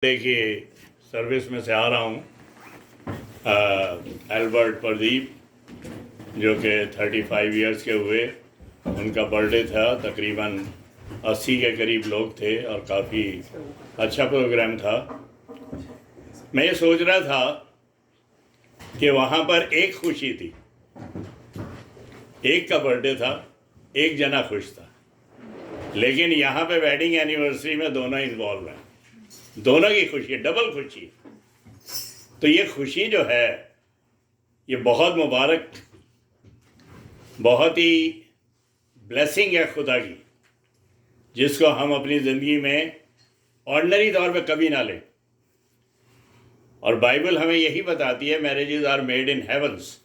की सर्विस में से आ रहा हूँ। एल्बर्ट प्रदीप जो कि 35 इयर्स के हुए, उनका बर्थडे था। तकरीबन 80 के करीब लोग थे और काफ़ी अच्छा प्रोग्राम था। मैं ये सोच रहा था कि वहाँ पर एक खुशी थी, एक का बर्थडे था, एक जना खुश था, लेकिन यहाँ पे वेडिंग एनिवर्सरी में दोनों इन्वॉल्व हैं, दोनों की खुशी है, डबल खुशी है। तो ये खुशी जो है ये बहुत मुबारक, बहुत ही ब्लेसिंग है खुदा की, जिसको हम अपनी ज़िंदगी में ऑर्डिनरी तौर पे कभी ना लें। और बाइबल हमें यही बताती है, marriages are made in heavens.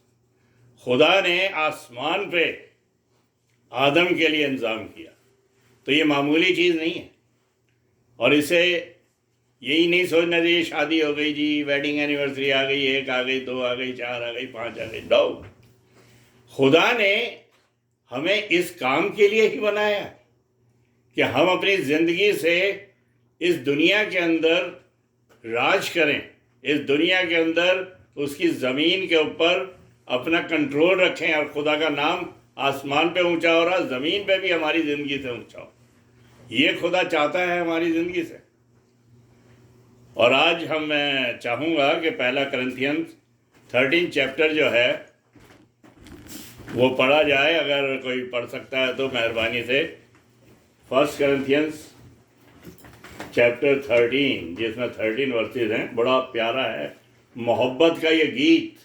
खुदा ने आसमान पे आदम के लिए इंतज़ाम किया, तो ये मामूली चीज़ नहीं है। और इसे यही नहीं सोचना चाहिए शादी हो गई जी, वेडिंग एनिवर्सरी आ गई, 1 आ गई, 2 आ गई, 4 आ गई, 5 आ गई। नो, खुदा ने हमें इस काम के लिए ही बनाया कि हम अपनी ज़िंदगी से इस दुनिया के अंदर राज करें, इस दुनिया के अंदर उसकी ज़मीन के ऊपर अपना कंट्रोल रखें, और खुदा का नाम आसमान पे ऊंचा हो रहा, ज़मीन पे भी हमारी ज़िंदगी से ऊंचा हो। ये खुदा चाहता है हमारी ज़िंदगी से। और आज मैं चाहूँगा कि पहला करंथियंस 13 चैप्टर जो है वो पढ़ा जाए। अगर कोई पढ़ सकता है तो मेहरबानी से। फर्स्ट करंथियंस चैप्टर 13, जिसमें 13 वर्सेस हैं। बड़ा प्यारा है, मोहब्बत का ये गीत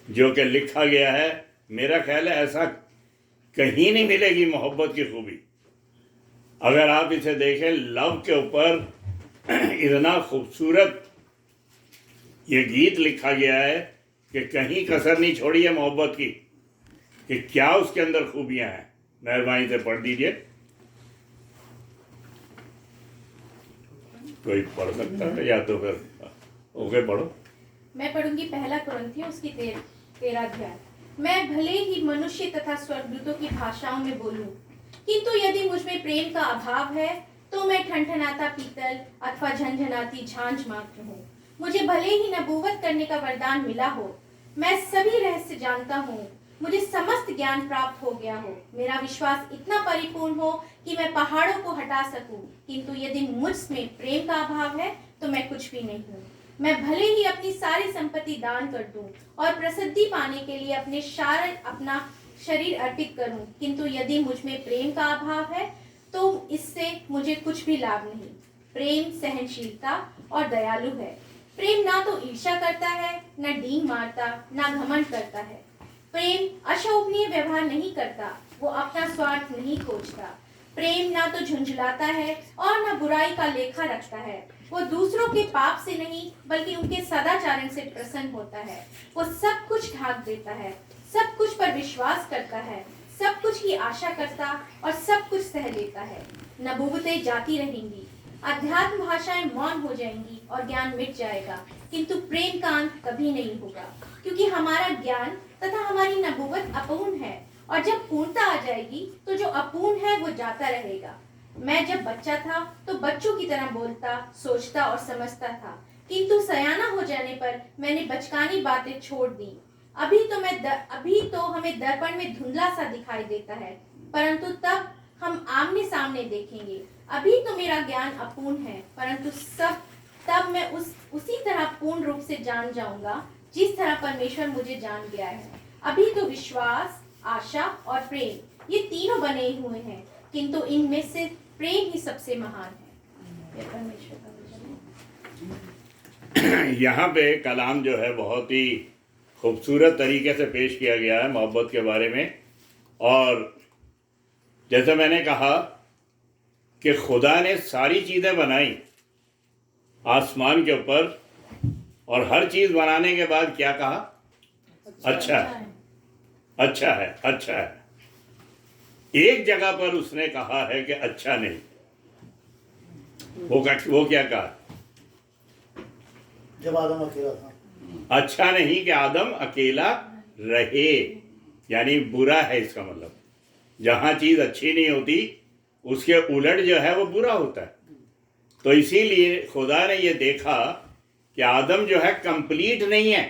जो कि लिखा गया है। मेरा ख्याल है ऐसा कहीं नहीं मिलेगी मोहब्बत की खूबी। अगर आप इसे देखें, लव के ऊपर इतना खूबसूरत ये गीत लिखा गया है कि कहीं कसर नहीं छोड़ी है मोहब्बत की, कि क्या उसके अंदर खूबियां हैं। मेहरबानी से पढ़ दीजिए। कोई पढ़ सकता है या तो फिर ओके पढ़ो। मैं पढ़ूंगी पहला कुरिन्थियों उसकी 13 अध्याय। मैं भले ही मनुष्य तथा स्वर्गदूतों की भाषाओं में बोलूं, किंतु यदि मुझ में प्रेम का अभाव है तो मैं ठनठनाता पीतल अथवा झनझनाती झांझ मात्र हूँ। मुझे भले ही नबूवत करने का वरदान मिला हो, मैं सभी रहस्य जानता हूँ, मुझे समस्त ज्ञान प्राप्त हो गया हो, मेरा विश्वास इतना परिपूर्ण हो कि मैं पहाड़ों को हटा सकूं, किंतु यदि मुझ में प्रेम का अभाव है तो मैं कुछ भी नहीं हूँ। मैं भले ही अपनी सारी संपत्ति दान कर दूं और प्रसिद्धि पाने के लिए अपना शरीर अर्पित करूं, किंतु यदि मुझ में प्रेम का अभाव है तो इससे मुझे कुछ भी लाभ नहीं। प्रेम सहनशीलता और दयालु है। प्रेम ना तो ईर्ष्या करता है, न डींग मारता, न घमंड करता है। प्रेम अशोभनीय व्यवहार नहीं करता, वो अपना स्वार्थ नहीं खोजता। प्रेम ना तो झुंझलाता है और न बुराई का लेखा रखता है। वो दूसरों के पाप से नहीं बल्कि उनके सदाचरण से प्रसन्न होता है। वो सब कुछ ढाक देता है, सब कुछ पर विश्वास करता है, सब कुछ की आशा करता और सब कुछ सह लेता है। नबूवतें जाती रहेंगी, अध्यात्म भाषाएं मौन हो जाएंगी और ज्ञान मिट जाएगा, किंतु प्रेम का अंत कभी नहीं होगा, क्योंकि हमारा ज्ञान तथा हमारी नबूवत अपूर्ण है, और जब पूर्णता आ जाएगी तो जो अपूर्ण है वो जाता रहेगा। मैं जब बच्चा था तो बच्चों की तरह बोलता, सोचता और समझता था, किंतु सयाना हो जाने पर मैंने बचकानी बातें छोड़ दी। अभी तो हमें दर्पण में धुंधला सा दिखाई देता है, परंतु तब हम आमने सामने देखेंगे। अभी तो मेरा ज्ञान अपूर्ण है, परंतु तब मैं उसी तरह पूर्ण रूप से जान जाऊंगा जिस तरह परमेश्वर मुझे जान गया है। अभी तो विश्वास, आशा और प्रेम ये तीनों बने हुए हैं, किंतु इनमें से प्रेम ही सबसे महान है। ये परमेश्वर का वचन है। यहाँ पे कलाम जो है बहुत ही खूबसूरत तरीके से पेश किया गया है मोहब्बत के बारे में। और जैसे मैंने कहा कि खुदा ने सारी चीज़ें बनाई आसमान के ऊपर, और हर चीज़ बनाने के बाद क्या कहा? अच्छा है, अच्छा है, अच्छा है। एक जगह पर उसने कहा है कि अच्छा नहीं। वो क्या कहा? जब आदम अकेला था। अच्छा नहीं कि आदम अकेला रहे, यानी बुरा है इसका मतलब। जहाँ चीज़ अच्छी नहीं होती उसके उलट जो है वो बुरा होता है। तो इसीलिए खुदा ने ये देखा कि आदम जो है कंप्लीट नहीं है,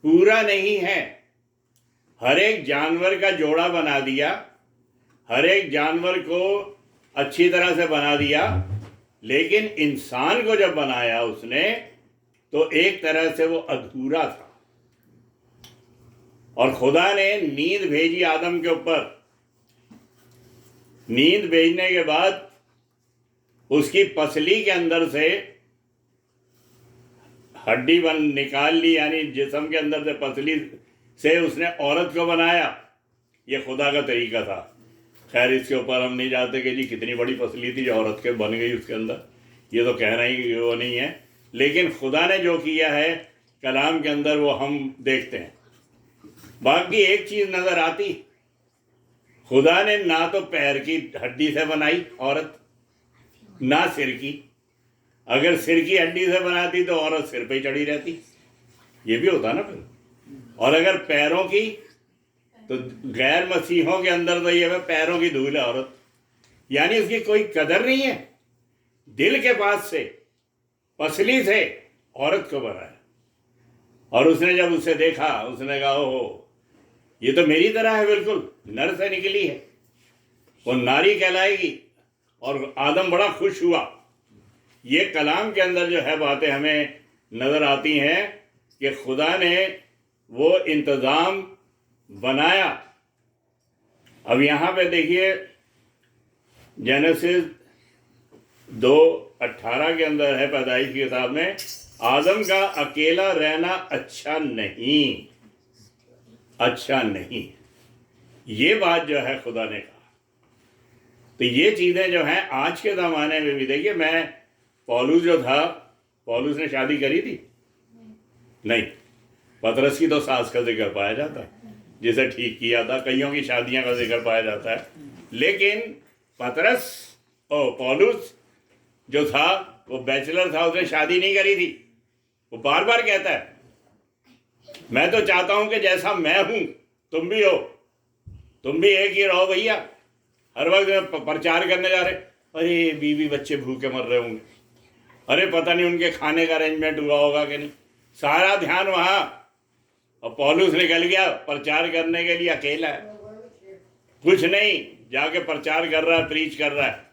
पूरा नहीं है। हर एक जानवर का जोड़ा बना दिया, हर एक जानवर को अच्छी तरह से बना दिया, लेकिन इंसान को जब बनाया उसने तो एक तरह से वो अधूरा था। और खुदा ने नींद भेजी आदम के ऊपर। नींद भेजने के बाद उसकी पसली के अंदर से हड्डी निकाल ली, यानी जिस्म के अंदर से पसली से उसने औरत को बनाया। ये खुदा का तरीका था। खैर इसके ऊपर हम नहीं जाते कि जी कितनी बड़ी पसली थी जो औरत के बन गई उसके अंदर, ये तो कहना ही वो नहीं है। लेकिन खुदा ने जो किया है कलाम के अंदर वो हम देखते हैं। बाकी एक चीज़ नज़र आती, खुदा ने ना तो पैर की हड्डी से बनाई औरत, ना सिर की। अगर सिर की हड्डी से बनाती तो औरत सिर पे ही चढ़ी रहती, ये भी होता ना फिर। और अगर पैरों की, तो गैर मसीहों के अंदर तो ये है पैरों की धूल है औरत, यानी उसकी कोई कदर नहीं है। दिल के पास से पसली से औरत को बनाया। और उसने जब उसे देखा उसने कहा ओहो ये तो मेरी तरह है, बिल्कुल नर से निकली है, वो नारी कहलाएगी। और आदम बड़ा खुश हुआ। ये कलाम के अंदर जो है बातें हमें नज़र आती हैं कि खुदा ने वो इंतज़ाम बनाया। अब यहाँ पे देखिए जेनेसिस 2:18 के अंदर है, पैदाइश की किताब में, आदम का अकेला रहना अच्छा नहीं, अच्छा नहीं। ये बात जो है खुदा ने कहा। तो ये चीज़ें जो हैं आज के ज़माने में भी देखिए, मैं पौलुस जो था, पौलुस ने शादी करी थी नहीं। पतरस की तो सास का जिक्र पाया जाता है जिसे ठीक किया था, कईयों की शादियां का जिक्र पाया जाता है, लेकिन पौलुस जो था वो बैचलर था, उसने शादी नहीं करी थी। वो बार बार कहता है मैं तो चाहता हूं कि जैसा मैं हूं तुम भी हो, तुम भी एक ही रहो भैया। हर वक्त प्रचार करने जा रहे, अरे बीवी बच्चे भूखे मर रहे होंगे, अरे पता नहीं उनके खाने का अरेंजमेंट हुआ होगा कि नहीं, सारा ध्यान वहाँ। और पौलुस निकल गया प्रचार करने के लिए, अकेला है, कुछ नहीं, जाके प्रचार कर रहा है, प्रीच कर रहा है।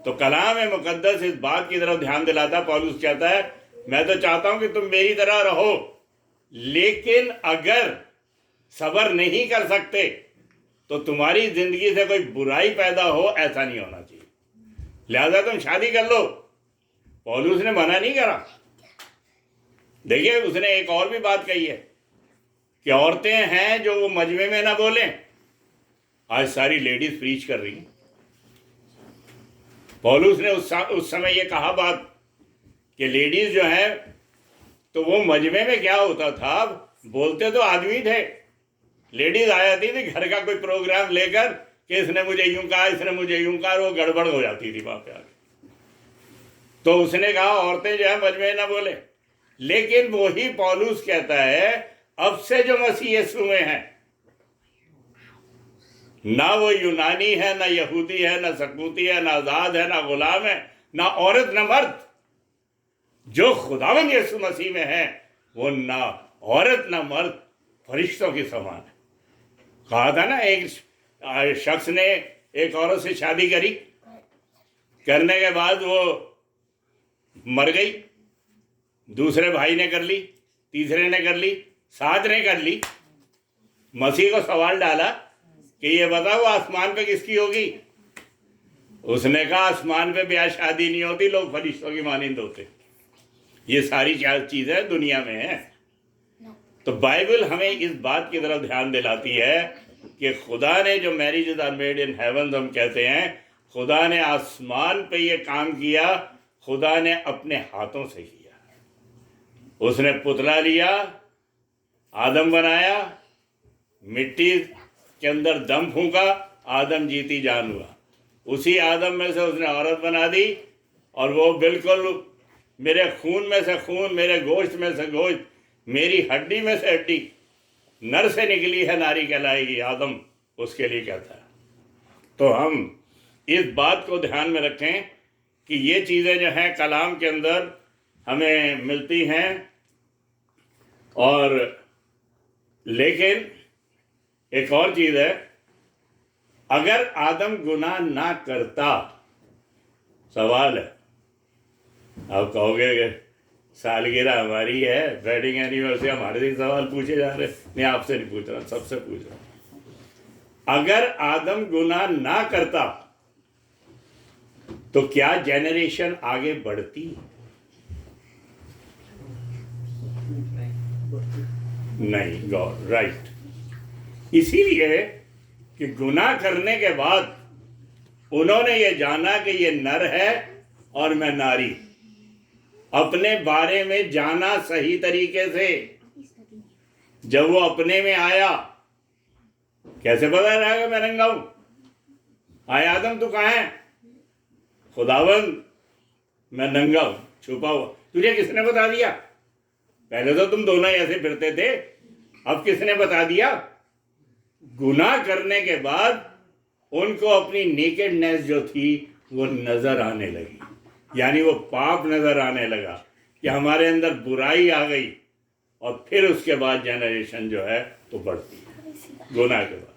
तो कलाम है मुकद्दस इस बात की तरफ ध्यान दिलाता। पौलुस कहता है मैं तो चाहता हूं कि तुम मेरी तरह रहो, लेकिन अगर सब्र नहीं कर सकते तो तुम्हारी जिंदगी से कोई बुराई पैदा हो, ऐसा नहीं होना चाहिए, लिहाजा तुम शादी कर लो। पौलुस ने मना नहीं करा। देखिए उसने एक और भी बात कही है कि औरतें हैं जो वो मजमे में ना बोलें। आज सारी लेडीज प्रीच कर रही हैं। पौलुस ने उस समय ये कहा बात कि लेडीज जो है, तो वो मजमे में क्या होता था, बोलते तो आदमी थे, लेडीज आ जाती थी घर का कोई प्रोग्राम लेकर कि इसने मुझे यूं कहा, इसने मुझे यूं कहा, वो गड़बड़ हो जाती थी वहां पे आके। तो उसने कहा औरतें जो है मजमे ना बोले। लेकिन वही पौलुस कहता है अब से जो मसीह यीशु में है, ना वो यूनानी है, ना यहूदी है, ना सकूती है, ना आजाद है, ना गुलाम है, ना औरत ना मर्द, जो खुदावंद यीशु मसीह में है वो ना औरत ना मर्द, फरिश्तों के समान है। कहा था ना एक शख्स ने एक औरत से शादी करी, करने के बाद वो मर गई, दूसरे भाई ने कर ली, तीसरे ने कर ली, 7 ने कर ली। मसीह को सवाल डाला कि ये बताओ आसमान पे किसकी होगी। उसने कहा आसमान पे ब्याह शादी नहीं होती, लोग फरिश्तों की मानिंद होते। ये सारी चीजें दुनिया में है। तो बाइबल हमें इस बात की तरफ ध्यान दिलाती है कि खुदा ने जो marriage are made in heaven हम कहते हैं, खुदा ने आसमान पे ये काम किया, खुदा ने अपने हाथों से किया। उसने पुतला लिया, आदम बनाया, मिट्टी के अंदर दम फूंका, आदम जीती जान हुआ। उसी आदम में से उसने औरत बना दी, और वो बिल्कुल मेरे खून में से खून, मेरे गोश्त में से गोश्त, मेरी हड्डी में से हड्डी, नर से निकली है नारी कहलाएगी, आदम उसके लिए कहता है। तो हम इस बात को ध्यान में रखें कि ये चीज़ें जो हैं कलाम के अंदर हमें मिलती हैं। और लेकिन एक और चीज़ है, अगर आदम गुनाह ना करता, सवाल है, आप कहोगे कि सालगिरह हमारी है, वेडिंग एनिवर्सरी, हमारे से सवाल पूछे जा रहे। नहीं, आपसे नहीं पूछ रहा, सबसे पूछ रहा। अगर आदम गुनाह ना करता तो क्या जेनरेशन आगे बढ़ती? नहीं, गॉड राइट। इसीलिए कि गुनाह करने के बाद उन्होंने ये जाना कि ये नर है और मैं नारी, अपने बारे में जाना सही तरीके से। जब वो अपने में आया, कैसे पता रहेगा मैं नंगा हूं? आए आदम तू कहां है? खुदावंद मैं नंगा हूं, छुपा हुआ। तुझे किसने बता दिया? पहले तो तुम दोनों ही ऐसे फिरते थे, अब किसने बता दिया? गुनाह करने के बाद उनको अपनी नेकेडनेस जो थी वो नजर आने लगी, यानी वो पाप नजर आने लगा कि हमारे अंदर बुराई आ गई। और फिर उसके बाद जेनरेशन जो है वो बढ़ती है गुनाह के बाद।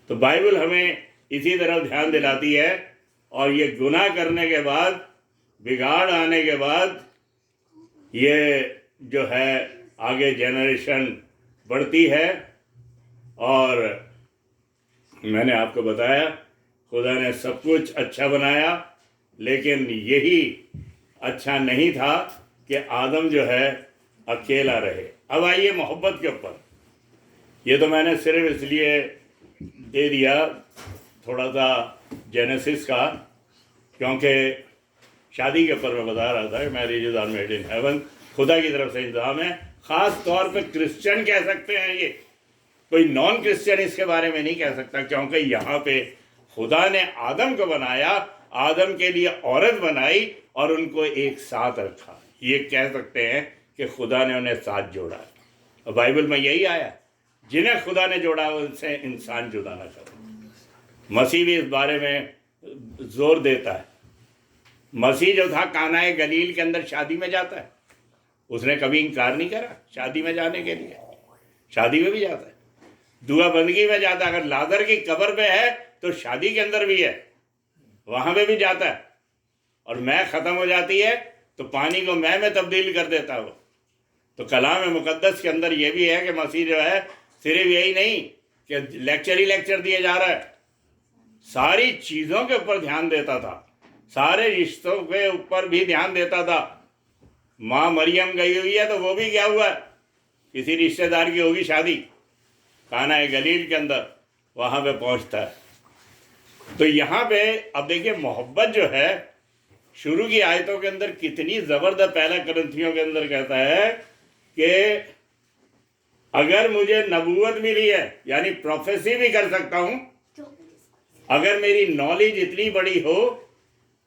तो बाइबल हमें इसी तरफ ध्यान दिलाती है। और ये गुनाह करने के बाद, बिगाड़ आने के बाद, ये जो है आगे जेनरेशन बढ़ती है। और मैंने आपको बताया खुदा ने सब कुछ अच्छा बनाया, लेकिन यही अच्छा नहीं था कि आदम जो है अकेला रहे। अब आइए मोहब्बत के ऊपर। ये तो मैंने सिर्फ इसलिए दे दिया थोड़ा सा जेनेसिस का, क्योंकि शादी के ऊपर मैं बता रहा था कि marriage are made in heaven, खुदा की तरफ से इंतजाम है। ख़ास तौर पे क्रिश्चियन कह सकते हैं, ये कोई नॉन क्रिश्चियन इसके बारे में नहीं कह सकता, क्योंकि यहाँ पे खुदा ने आदम को बनाया, आदम के लिए औरत बनाई और उनको एक साथ रखा। ये कह सकते हैं कि खुदा ने उन्हें साथ जोड़ा। और बाइबल में यही आया, जिन्हें खुदा ने जोड़ा उनसे इंसान जुदा ना करे। मसीह भी इस बारे में जोर देता है। मसीह जो था कानाए गलील के अंदर शादी में जाता है, उसने कभी इनकार नहीं करा शादी में जाने के लिए, शादी में भी जाता है। दुआ बंदगी में जाता है, अगर लाजर की कब्र पे है तो शादी के अंदर भी है, वहां पे भी जाता है। और मैं खत्म हो जाती है तो पानी को मैं में तब्दील कर देता हूँ। तो कलाम मुकद्दस के अंदर ये भी है कि मसीह जो है सिर्फ यही नहीं कि लेक्चर ही लेक्चर दिए जा रहा है, सारी चीज़ों के ऊपर ध्यान देता था, सारे रिश्तों के ऊपर भी ध्यान देता था। माँ मरियम गई हुई है तो वो भी क्या हुआ, किसी रिश्तेदार की होगी शादी, काना है गलील के अंदर, वहाँ पे पहुँचता है। तो यहाँ पे अब देखिए मोहब्बत जो है शुरू की आयतों के अंदर कितनी ज़बरदस्त, पहला कुरिन्थियों के अंदर कहता है कि अगर मुझे नबूवत मिली है, यानी प्रोफेसी भी कर सकता हूँ, अगर मेरी नॉलेज इतनी बड़ी हो,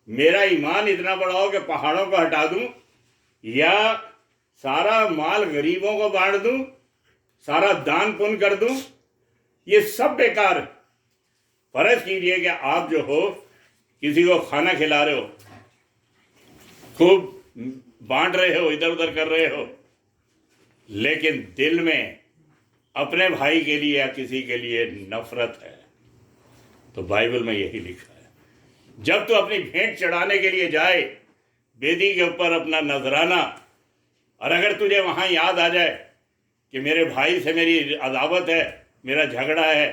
मेरा ईमान इतना बड़ा हो कि पहाड़ों को हटा दूं, या सारा माल गरीबों को बांट दूं, सारा दान पुण्य कर दूं, ये सब बेकार है। फर्ज कीजिए कि आप जो हो किसी को खाना खिला रहे हो, खूब बांट रहे हो, इधर उधर कर रहे हो, लेकिन दिल में अपने भाई के लिए या किसी के लिए नफरत है, तो बाइबल में यही लिखा है, जब तू अपनी भेंट चढ़ाने के लिए जाए वेदी के ऊपर अपना नजराना, और अगर तुझे वहाँ याद आ जाए कि मेरे भाई से मेरी अदावत है, मेरा झगड़ा है,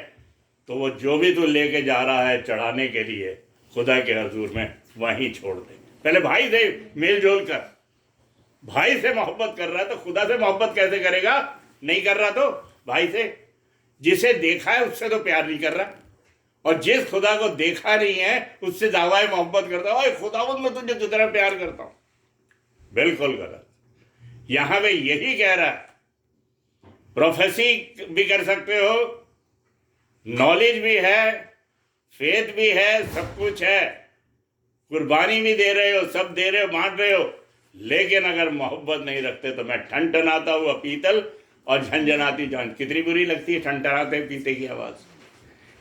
तो वो जो भी तू लेके जा रहा है चढ़ाने के लिए खुदा के हजूर में, वहीं छोड़ दे। पहले भाई से मेल जोल कर। भाई से मोहब्बत कर रहा है तो खुदा से मोहब्बत कैसे करेगा? नहीं कर रहा तो भाई से, जिसे देखा है उससे तो प्यार नहीं कर रहा, और जिस खुदा को देखा नहीं है उससे दावाए मोहब्बत करता है, ओए खुदावंद मैं तुझे कितना प्यार करता हूं। बिल्कुल गलत। यहां पे यही कह रहा है, प्रोफेसी भी कर सकते हो, नॉलेज भी है, फेथ भी है, सब कुछ है, कुर्बानी भी दे रहे हो, सब दे रहे हो, बांट रहे हो, लेकिन अगर मोहब्बत नहीं रखते तो मैं ठनठनाता हुआ पीतल और झंझनाती जान। कितनी बुरी लगती है ठनठनाते पीते की आवाज़,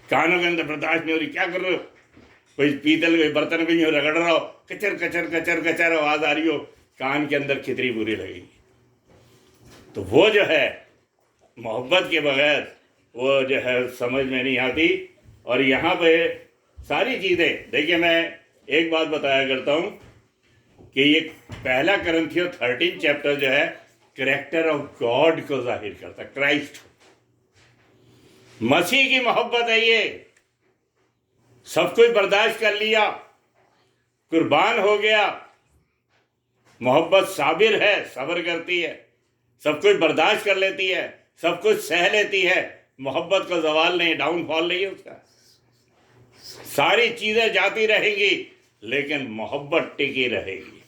कानों के अंदर बर्दाश्त नहीं हो रही, क्या कर रहे हो, कोई पीतल कोई बर्तन भी नहीं रगड़ रहा हो, कचर कचर कचर कचर आवाज आ रही हो, कान के अंदर कितनी बुरी लगेगी। तो वो जो है मोहब्बत के बगैर वो जो है समझ में नहीं आती। और यहाँ पे सारी चीज़ें देखिए, मैं एक बात बताया करता हूँ कि ये पहला करंथियों 13 चैप्टर जो है कैरेक्टर ऑफ गॉड को जाहिर करता है, क्राइस्ट, मसीह की मोहब्बत है। ये सब कुछ बर्दाश्त कर लिया, कुर्बान हो गया। मोहब्बत साबिर है, सब्र करती है, सब कुछ बर्दाश्त कर लेती है, सब कुछ सह लेती है। मोहब्बत का जवाल नहीं, डाउनफॉल नहीं है उसका। सारी चीजें जाती रहेंगी लेकिन मोहब्बत टिकी रहेगी।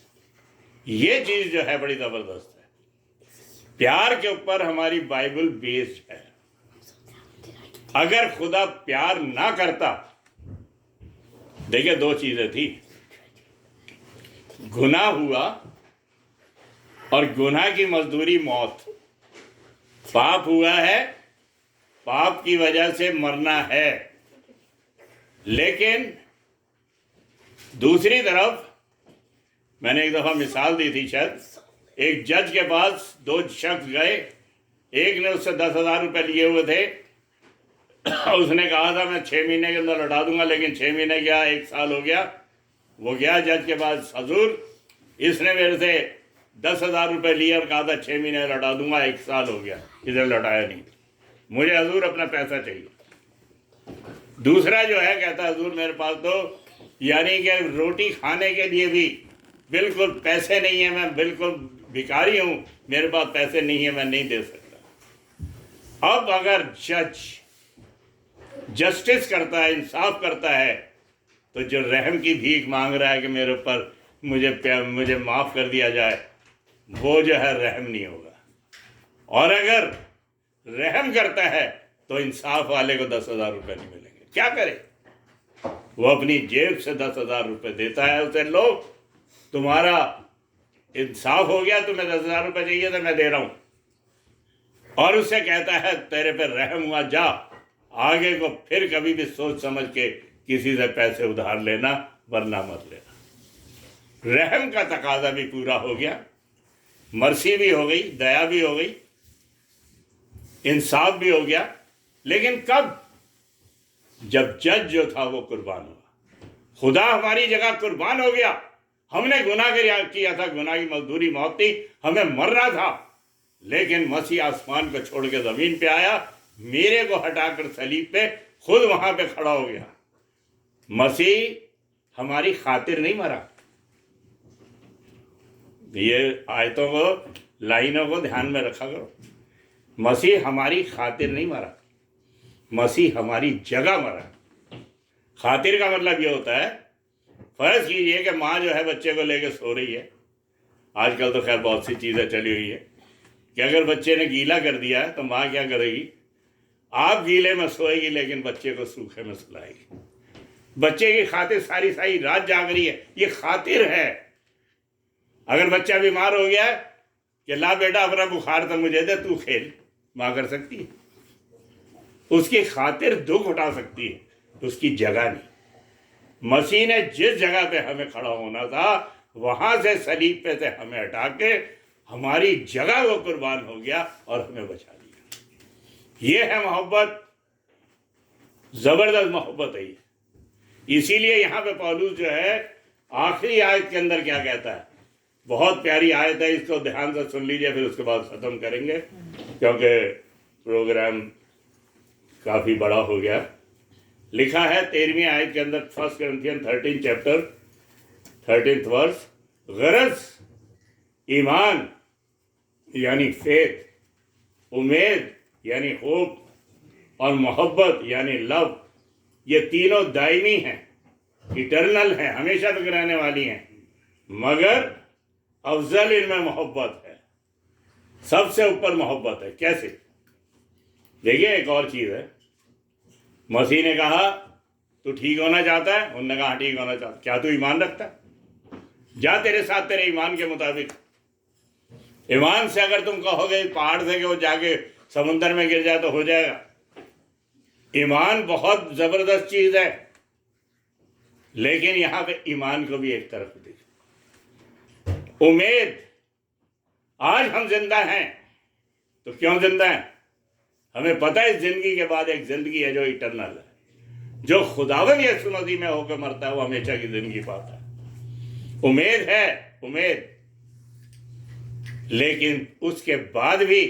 ये चीज जो है बड़ी जबरदस्त है। प्यार के ऊपर हमारी बाइबल बेस्ड है। अगर खुदा प्यार ना करता, देखिए दो चीजें थी, गुनाह हुआ और गुनाह की मजदूरी मौत। पाप हुआ है, पाप की वजह से मरना है। लेकिन दूसरी तरफ मैंने एक दफा मिसाल दी थी शायद, एक जज के पास दो शख्स गए, एक ने उससे 10,000 रुपये लिए हुए थे। उसने कहा था मैं 6 महीने के अंदर लौटा दूंगा, लेकिन 6 महीने गया, 1 साल हो गया। वो गया जज के पास, हजूर इसने मेरे से 10,000 रुपये लिए और कहा था 6 महीने लौटा दूंगा, 1 साल हो गया, इधर लौटाया नहीं, मुझे हजूर अपना पैसा चाहिए। दूसरा जो है कहता हजूर मेरे पास तो यानी कि रोटी खाने के लिए भी बिल्कुल पैसे नहीं है, मैं बिल्कुल भिखारी हूँ, मेरे पास पैसे नहीं है, मैं नहीं दे सकता। अब अगर जज जस्टिस करता है, इंसाफ करता है, तो जो रहम की भीख मांग रहा है कि मेरे ऊपर मुझे माफ़ कर दिया जाए, वो जो है रहम नहीं होगा। और अगर रहम करता है तो इंसाफ वाले को 10,000 रुपये नहीं मिलेंगे। क्या करे? वो अपनी जेब से 10,000 रुपये देता है, उसे लो तुम्हारा इंसाफ हो गया, तुम्हें 10,000 रुपये चाहिए तो मैं दे रहा हूँ। और उससे कहता है तेरे पे रहम हुआ, जा आगे को फिर कभी भी सोच समझ के किसी से पैसे उधार लेना, वरना मत लेना। रहम का तकाजा भी पूरा हो गया, मर्सी भी हो गई, दया भी हो गई, इंसाफ भी हो गया। लेकिन कब? जब जज जो था वो कुर्बान हुआ, खुदा हमारी जगह कुर्बान हो गया। हमने गुनाह किया था, गुनाह की मजदूरी मौत थी, हमें मरना था, लेकिन मसीह आसमान को छोड़ के जमीन पे आया, मेरे को हटाकर सलीब पे खुद वहां पे खड़ा हो गया। मसीह हमारी खातिर नहीं मरा। ये आयतों को, लाइनों को ध्यान में रखा करो। मसीह हमारी खातिर नहीं मरा, मसीह हमारी जगह मरा। खातिर का मतलब ये होता है, फर्ज कीजिए कि माँ जो है बच्चे को लेकर सो रही है। आजकल तो खैर बहुत सी चीज़ें चली हुई है कि अगर बच्चे ने गीला कर दिया है तो माँ क्या करेगी? आप गीले में सोएगी लेकिन बच्चे को सूखे में सुलाएगी। बच्चे की खातिर सारी सारी रात जाग रही है, ये खातिर है। अगर बच्चा बीमार हो गया है कि ला बेटा अपना बुखार तो मुझे दे, तू खेल, माँ कर सकती है? उसकी खातिर दुख उठा सकती है, उसकी जगह नहीं। मसीह ने जिस जगह पे हमें खड़ा होना था वहां से सलीब पे से हमें हटा के हमारी जगह वो कुर्बान हो गया और हमें बचा लिया। ये है मोहब्बत, जबरदस्त मोहब्बत है ये। इसीलिए यहाँ पे पौलुस जो है आखिरी आयत के अंदर क्या कहता है, बहुत प्यारी आयत है, इसको ध्यान से सुन लीजिए, फिर उसके बाद ख़त्म करेंगे क्योंकि प्रोग्राम काफ़ी बड़ा हो गया। लिखा है 13वीं आयत के अंदर, 1 Corinthians 13 चैप्टर 13th वर्स, गरज ईमान यानी फेथ, उम्मीद यानी होप, और मोहब्बत यानी लव, ये तीनों दायमी हैं, इटर्नल हैं, हमेशा तक रहने वाली हैं। मगर अफजल इनमें मोहब्बत है, सबसे ऊपर मोहब्बत है। कैसे? देखिए एक और चीज़ है, मसीह ने कहा तू ठीक होना चाहता है? उन्होंने कहा ठीक होना चाहता। क्या तू ईमान रखता है? जा तेरे साथ तेरे ईमान के मुताबिक। ईमान से अगर तुम कहोगे पहाड़ से कि वो जाके समुद्र में गिर जाए तो हो जाएगा। ईमान बहुत ज़बरदस्त चीज़ है, लेकिन यहाँ पे ईमान को भी एक तरफ देख। उम्मीद, आज हम जिंदा हैं तो क्यों जिंदा हैं? हमें पता है इस जिंदगी के बाद एक जिंदगी है जो इटरनल है। जो खुदावन यीशु मसीह में होकर मरता है वो हमेशा की जिंदगी पाता है। उम्मीद है, उम्मीद। लेकिन उसके बाद भी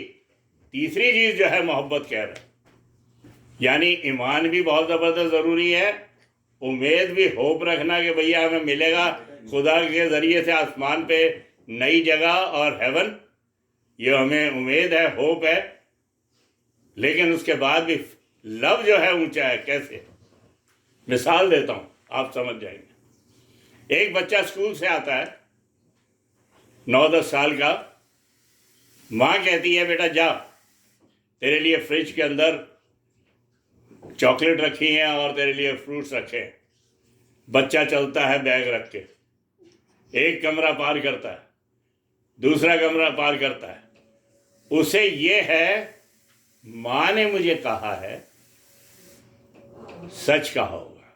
तीसरी चीज जो है मोहब्बत कह रहा है, यानी ईमान भी बहुत जबरदस्त जरूरी है, उम्मीद भी, होप रखना कि भैया हमें मिलेगा खुदा के जरिए से आसमान पे नई जगह और हेवन, ये हमें उम्मीद है, होप है। लेकिन उसके बाद भी लव जो है ऊंचा है। कैसे? मिसाल देता हूं, आप समझ जाएंगे। एक बच्चा स्कूल से आता है 9-10 साल का, माँ कहती है बेटा जा, तेरे लिए फ्रिज के अंदर चॉकलेट रखी है और तेरे लिए फ्रूट्स रखे हैं। बच्चा चलता है बैग रख के, एक कमरा पार करता है, दूसरा कमरा पार करता है। उसे ये है माँ ने मुझे कहा है, सच कहा होगा,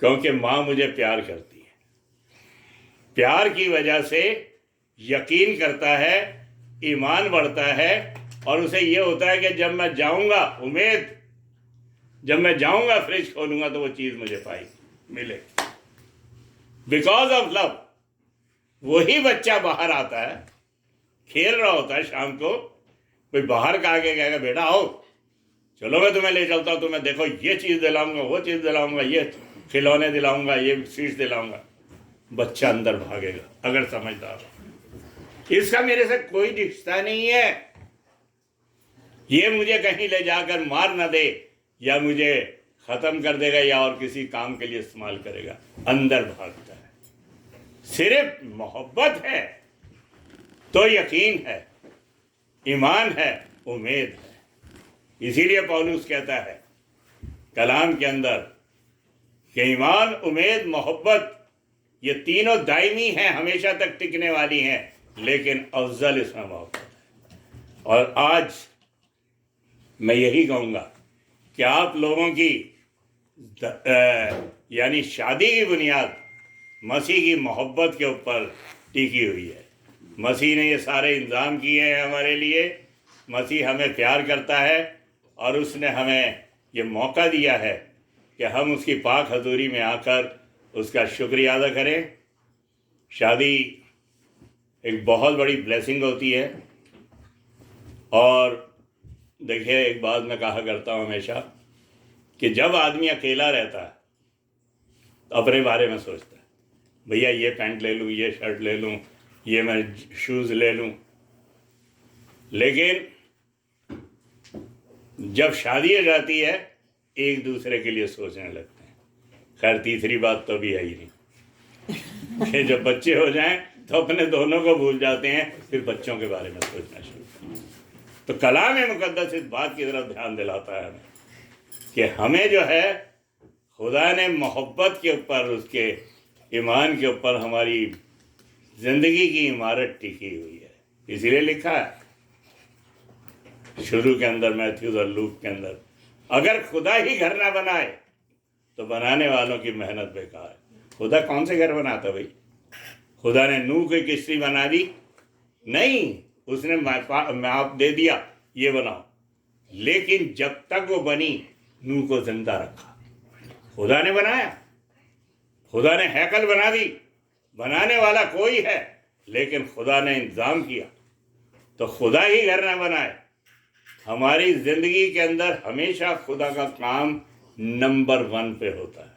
क्योंकि माँ मुझे प्यार करती है। प्यार की वजह से यकीन करता है, ईमान बढ़ता है, और उसे ये होता है कि जब मैं जाऊंगा, उम्मीद, जब मैं जाऊंगा फ्रिज खोलूंगा तो वो चीज मुझे पाएगी, मिलेगी, बिकॉज ऑफ लव। वही बच्चा बाहर आता है, खेल रहा होता है, शाम को कोई बाहर का आके कहेगा बेटा आओ, चलो मैं तुम्हें ले चलता हूँ, तुम्हें देखो ये चीज़ दिलाऊंगा, वो चीज़ दिलाऊंगा, ये खिलौने दिलाऊंगा, ये स्वीट्स दिलाऊंगा। बच्चा अंदर भागेगा अगर समझदार हो। इसका मेरे से कोई रिश्ता नहीं है, ये मुझे कहीं ले जाकर मार न दे, या मुझे ख़त्म कर देगा, या और किसी काम के लिए इस्तेमाल करेगा। अंदर भागता है। सिर्फ मोहब्बत है तो यकीन है, ईमान है, उम्मीद है। इसीलिए पौलुस कहता है कलाम के अंदर कि ईमान, उम्मीद, मोहब्बत, ये तीनों दायमी हैं, हमेशा तक टिकने वाली हैं, लेकिन अफजल इसमें मोहब्बत है। और आज मैं यही कहूँगा कि आप लोगों की यानी शादी की बुनियाद मसीह की मोहब्बत के ऊपर टिकी हुई है। मसीह ने ये सारे इंतज़ाम किए हैं हमारे लिए। मसीह हमें प्यार करता है और उसने हमें ये मौका दिया है कि हम उसकी पाक हजूरी में आकर उसका शुक्रिया अदा करें। शादी एक बहुत बड़ी ब्लेसिंग होती है। और देखिए, एक बात मैं कहा करता हूँ हमेशा कि जब आदमी अकेला रहता है तो अपने बारे में सोचता है, भैया ये पैंट ले लूँ, ये शर्ट ले लूँ, ये मैं शूज़ ले लूँ। लेकिन जब शादी हो जाती है एक दूसरे के लिए सोचने लगते हैं। खैर तीसरी बात तो भी है ही नहीं कि जब बच्चे हो जाएं तो अपने दोनों को भूल जाते हैं, फिर बच्चों के बारे में सोचना शुरू करते हैं। तो कलाम मुक़द्दस इस बात की तरफ ध्यान दिलाता है हमें कि हमें जो है खुदा ने मोहब्बत के ऊपर, उसके ईमान के ऊपर हमारी ज़िंदगी की इमारत टिकी हुई है। इसीलिए लिखा है शुरू के अंदर, मैथ्यूज और लूक के अंदर, अगर खुदा ही घर ना बनाए तो बनाने वालों की मेहनत बेकार है। खुदा कौन से घर बनाता भाई? खुदा ने नूह की किश्ती बना दी? नहीं, उसने माप दे दिया ये बनाओ, लेकिन जब तक वो बनी नूह को जिंदा रखा। खुदा ने बनाया, खुदा ने हैकल बना दी, बनाने वाला कोई है, लेकिन खुदा ने इंतजाम किया। तो खुदा ही घर ना बनाए, हमारी ज़िंदगी के अंदर हमेशा खुदा का काम नंबर 1 पे होता है।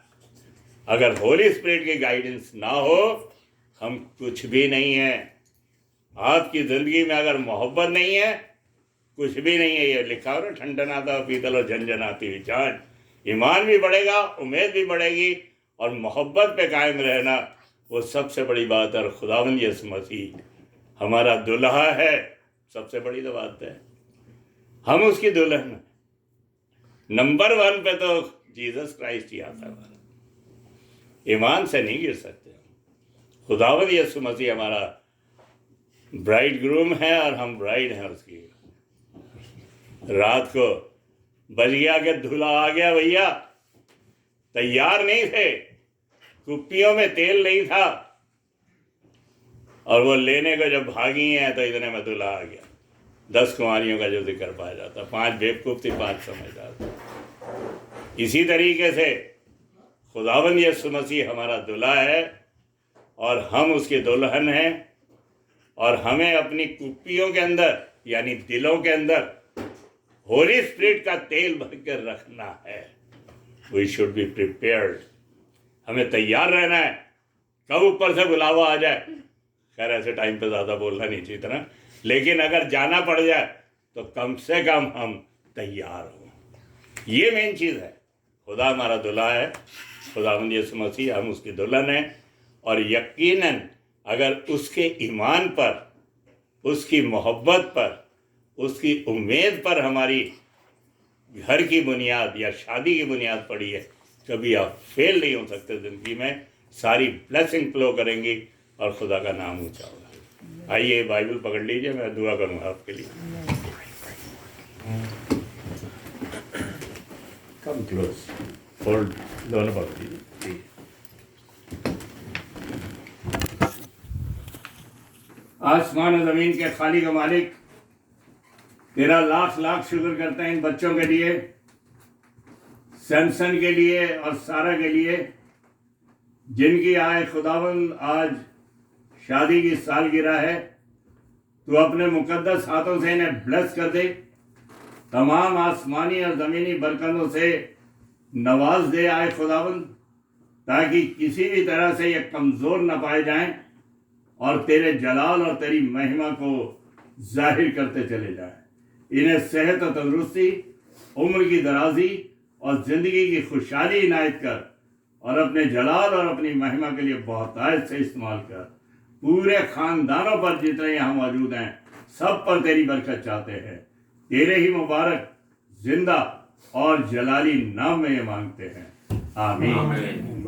अगर होली स्पिरिट की गाइडेंस ना हो हम कुछ भी नहीं है। आपकी ज़िंदगी में अगर मोहब्बत नहीं है कुछ भी नहीं है। ये लिखा हो ना, ठंडनाता पीतल और झंझनाती हुई जान। ईमान भी बढ़ेगा, उम्मीद भी बढ़ेगी, और मोहब्बत पे कायम रहना वो सबसे बड़ी बात है। और खुदावंद यीशु मसीह हमारा दुल्हा है, सबसे बड़ी तो बात है, हम उसकी दुल्हन। नंबर 1 पे तो जीसस क्राइस्ट ही आता है। ईमान से नहीं गिर सकते। खुदावंद यीशु मसीह हमारा ब्राइड ग्रूम है और हम ब्राइड हैं उसकी। रात को बज गया कि दूल्हा आ गया भैया, तैयार नहीं थे, कुप्पियों में तेल नहीं था, और वो लेने को जब भागी हैं तो इतने में दूल्हा आ गया। 10 कुंवारियों का जो जिक्र पाया जाता, 5 बेवकूफ थी, 5 समझदार थे। इसी तरीके से खुदावंद यीशु मसीह हमारा दूल्हा है और हम उसके दुल्हन हैं, और हमें अपनी कुप्पियों के अंदर यानी दिलों के अंदर होली स्पिरिट का तेल भर कर रखना है। वी शुड बी प्रिपेयर्ड, हमें तैयार रहना है, कब ऊपर से बुलावा आ जाए। खैर ऐसे टाइम पे ज़्यादा बोलना नहीं चाहिए इतना, लेकिन अगर जाना पड़ जाए तो कम से कम हम तैयार हों। ये मेन चीज़ है। खुदा हमारा दूल्हा है, खुदावंद यीशु मसीह, हम उसकी दुल्हन हैं, और यकीनन अगर उसके ईमान पर, उसकी मोहब्बत पर, उसकी उम्मीद पर हमारी घर की बुनियाद या शादी की बुनियाद पड़ी है, कभी आप फेल नहीं हो सकते ज़िंदगी में। सारी ब्लेसिंग फ्लो करेंगी और खुदा का नाम ऊंचा होगा। आइए बाइबल पकड़ लीजिए, मैं दुआ करूँगा आपके लिए। कम क्लोज, होल्ड, दोनों पकड़ लीजिए। आसमान और ज़मीन के खालिक व मालिक, तेरा लाख लाख शुक्र करते हैं इन बच्चों के लिए, सैमसन के लिए और सारा के लिए, जिनकी आए खुदावंद आज शादी की सालगिरह है। तू अपने मुकद्दस हाथों से इन्हें ब्लेस कर दे, तमाम आसमानी और ज़मीनी बरकतों से नवाज दे आए खुदावंद, ताकि किसी भी तरह से ये कमज़ोर न पाए जाएं और तेरे जलाल और तेरी महिमा को जाहिर करते चले जाएं। इन्हें सेहत और तंदुरुस्ती, उम्र की दराजी और ज़िंदगी की खुशहाली इनायत कर, और अपने जलाल और अपनी महिमा के लिए बहुतायत से इस्तेमाल कर। पूरे ख़ानदानों पर जितने यहाँ मौजूद हैं, सब पर तेरी बरकत चाहते हैं। तेरे ही मुबारक, जिंदा और जलाली नाम में ये मांगते हैं, आमीन।